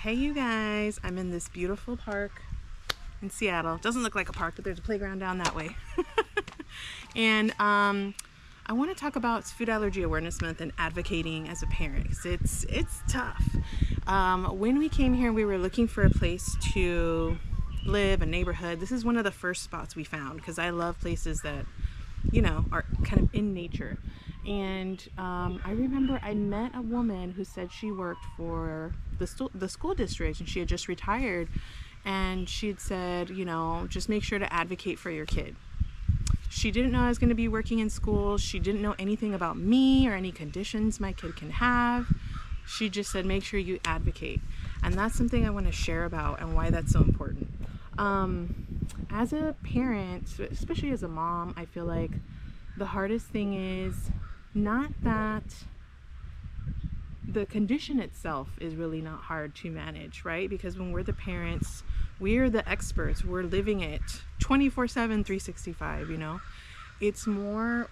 Hey you guys, I'm in this beautiful park in Seattle. Doesn't look like a park, but there's a playground down that way. And I want to talk about Food Allergy Awareness Month and advocating as a parent, 'cause it's tough. When we came here, we were looking for a place to live, a neighborhood. This is one of the first spots we found because I love places that, you know, are kind of in nature. And I remember I met a woman who said she worked for the school district and she had just retired, and she'd said, you know, just make sure to advocate for your kid. She didn't know I was going to be working in school. She didn't know anything about me or any conditions my kid can have. She just said, make sure you advocate. And that's something I want to share about and why that's so important. As a parent, especially as a mom, I feel like the hardest thing is not that the condition itself is really not hard to manage, right? Because when we're the parents, we're the experts. We're living it 24/7, 365, you know? It's more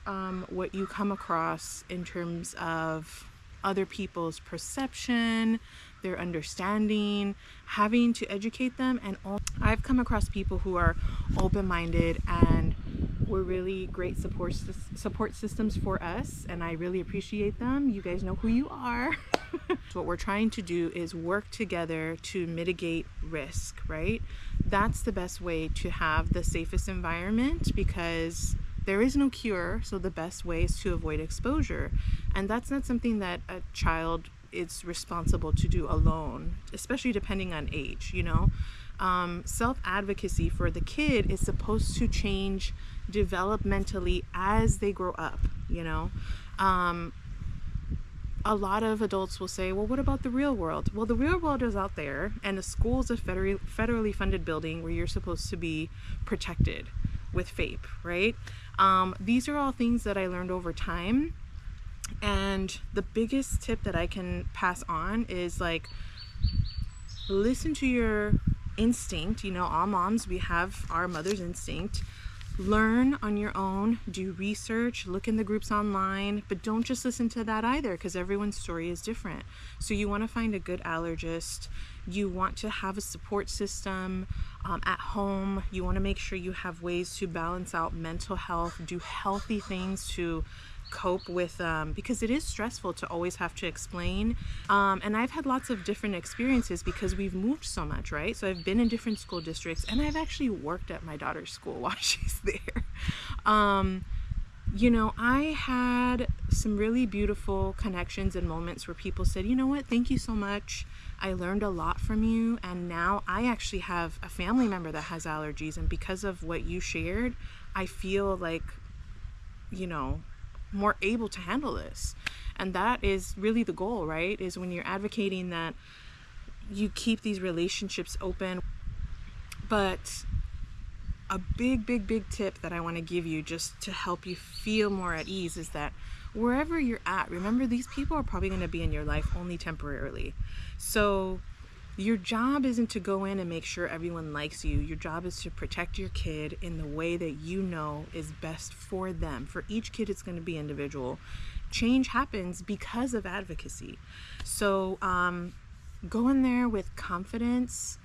what you come across in terms of other people's perception, their understanding, having to educate them. And I've come across people who are open-minded and were really great support systems for us, and I really appreciate them. You guys know who you are. So what we're trying to do is work together to mitigate risk, right? That's the best way to have the safest environment, because there is no cure, so the best way is to avoid exposure. And that's not something that a child is responsible to do alone, especially depending on age, you know? Self-advocacy for the kid is supposed to change developmentally as they grow up, you know? A lot of adults will say, well, what about the real world? Well, the real world is out there, and the school is a federally funded building where you're supposed to be protected with FAPE, right? These are all things that I learned over time. And the biggest tip that I can pass on is, like, listen to your instinct. You know, all moms, we have our mother's instinct. Learn on your own, do research, look in the groups online, but don't just listen to that either, because everyone's story is different. So you want to find a good allergist. You want to have a support system at home. You want to make sure you have ways to balance out mental health, do healthy things to cope with, because it is stressful to always have to explain. And I've had lots of different experiences because we've moved so much, right? So I've been in different school districts, and I've actually worked at my daughter's school while she's there. You know, I had some really beautiful connections and moments where people said, you know what, thank you so much. I learned a lot from you, and now I actually have a family member that has allergies, and because of what you shared, I feel like, you know, more able to handle this. And that is really the goal, right? Is when you're advocating that you keep these relationships open. But a big tip that I want to give you, just to help you feel more at ease, is that wherever you're at, remember, these people are probably going to be in your life only temporarily. So your job isn't to go in and make sure everyone likes you. Your job is to protect your kid in the way that you know is best for them. For each kid, it's going to be individual. Change happens because of advocacy. So go in there with confidence.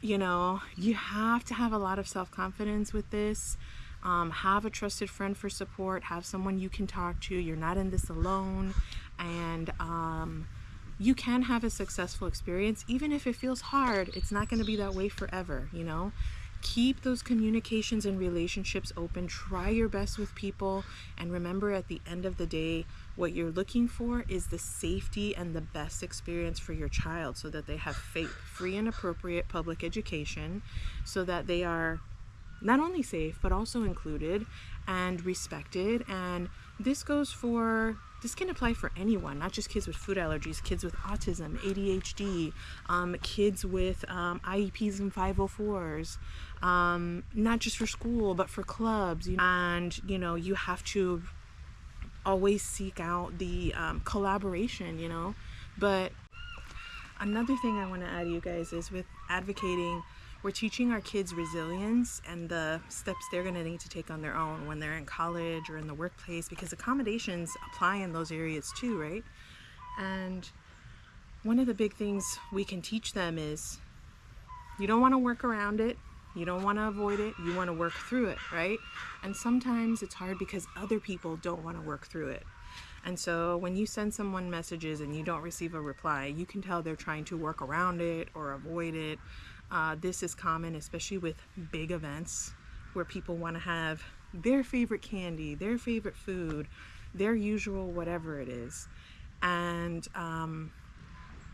You know, you have to have a lot of self-confidence with this. Have a trusted friend for support. Have someone you can talk to. You're not in this alone. And you can have a successful experience. Even if it feels hard, it's not going to be that way forever, you know? Keep those communications and relationships open. Try your best with people. And remember, at the end of the day, what you're looking for is the safety and the best experience for your child, so that they have free and appropriate public education, so that they are not only safe, but also included and respected. And this can apply for anyone, not just kids with food allergies, kids with autism, ADHD, kids with IEPs and 504s, not just for school, but for clubs. And, you know, you have to always seek out the collaboration, you know. But another thing I want to add, you guys, is with advocating, we're teaching our kids resilience and the steps they're going to need to take on their own when they're in college or in the workplace, because accommodations apply in those areas too, right? And one of the big things we can teach them is you don't want to work around it. You don't want to avoid it. You want to work through it, right? And sometimes it's hard because other people don't want to work through it. And so when you send someone messages and you don't receive a reply, you can tell they're trying to work around it or avoid it. This is common, especially with big events where people want to have their favorite candy, their favorite food, their usual whatever it is. And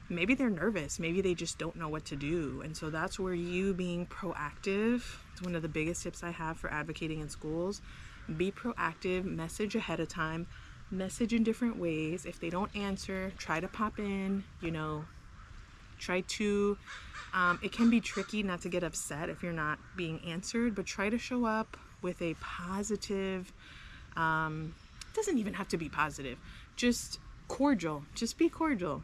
maybe they're nervous. Maybe they just don't know what to do. And so that's where you being proactive is one of the biggest tips I have for advocating in schools. Be proactive, message ahead of time, message in different ways. If they don't answer, try to pop in, try to, it can be tricky not to get upset if you're not being answered, but try to show up with a positive, doesn't even have to be positive, just cordial, just be cordial,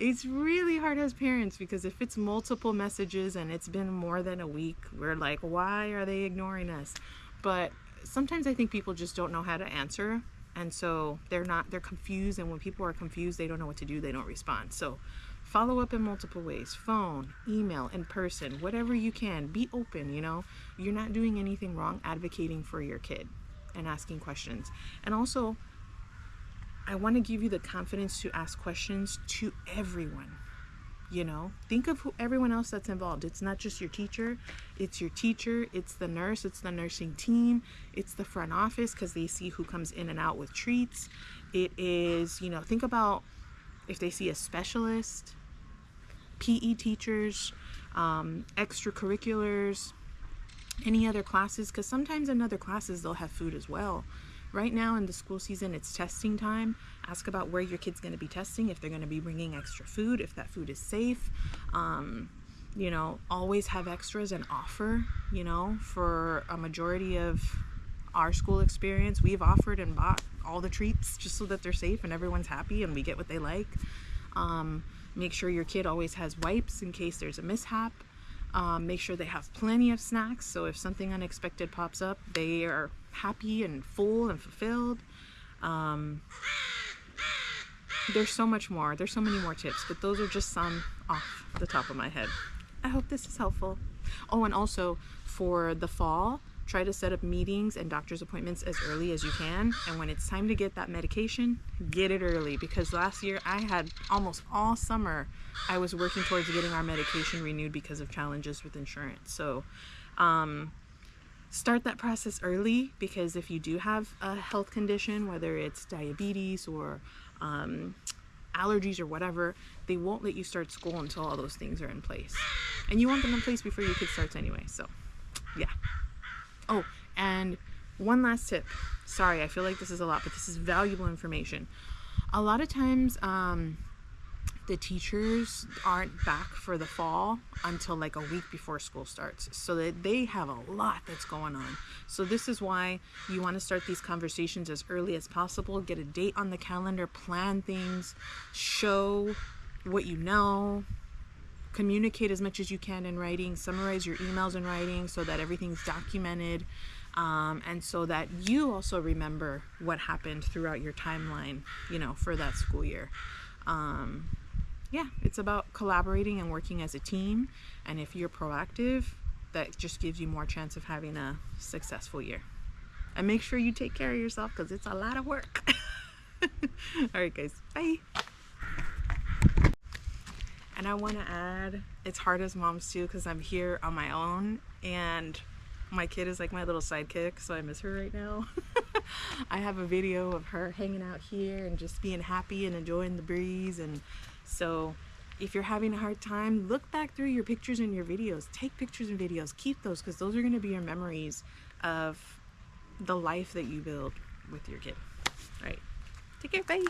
It's really hard as parents because if it's multiple messages and it's been more than a week, we're like, why are they ignoring us? But sometimes I think people just don't know how to answer. And so they're confused. And when people are confused, they don't know what to do. They don't respond. So follow up in multiple ways, phone, email, in person, whatever you can. Be open, You're not doing anything wrong advocating for your kid and asking questions. And also, I want to give you the confidence to ask questions to everyone. Think of everyone else that's involved. It's not just your teacher, it's your teacher, it's the nurse, it's the nursing team, it's the front office because they see who comes in and out with treats. It is, think about if they see a specialist, PE teachers, extracurriculars, any other classes, because sometimes in other classes they'll have food as well. Right now in the school season, it's testing time. Ask about where your kid's going to be testing, if they're going to be bringing extra food, if that food is safe. Always have extras and offer, for a majority of our school experience, we've offered and bought all the treats just so that they're safe and everyone's happy and we get what they like. Make sure your kid always has wipes in case there's a mishap. Make sure they have plenty of snacks, so if something unexpected pops up, they are happy and full and fulfilled. There's so much more. There's so many more tips, but those are just some off the top of my head. I hope this is helpful. Oh, and also for the fall, try to set up meetings and doctor's appointments as early as you can. And when it's time to get that medication, get it early, because last year I had almost all summer I was working towards getting our medication renewed because of challenges with insurance. So start that process early, because if you do have a health condition, whether it's diabetes or allergies or whatever, they won't let you start school until all those things are in place. And you want them in place before your kid starts anyway. So yeah. Oh, and one last tip. Sorry, I feel like this is a lot, but this is valuable information. A lot of times, the teachers aren't back for the fall until like a week before school starts, so that they have a lot that's going on. So this is why you want to start these conversations as early as possible. Get a date on the calendar, plan things, show what you know, communicate as much as you can in writing, summarize your emails in writing so that everything's documented, and so that you also remember what happened throughout your timeline, for that school year. Yeah, it's about collaborating and working as a team. And if you're proactive, that just gives you more chance of having a successful year. And make sure you take care of yourself, because it's a lot of work. All right, guys, bye. And I want to add, it's hard as moms too, because I'm here on my own and my kid is like my little sidekick, so I miss her right now. I have a video of her hanging out here and just being happy and enjoying the breeze. And so if you're having a hard time, look back through your pictures and your videos. Take pictures and videos. Keep those, because those are going to be your memories of the life that you build with your kid. All right. Take care. Bye.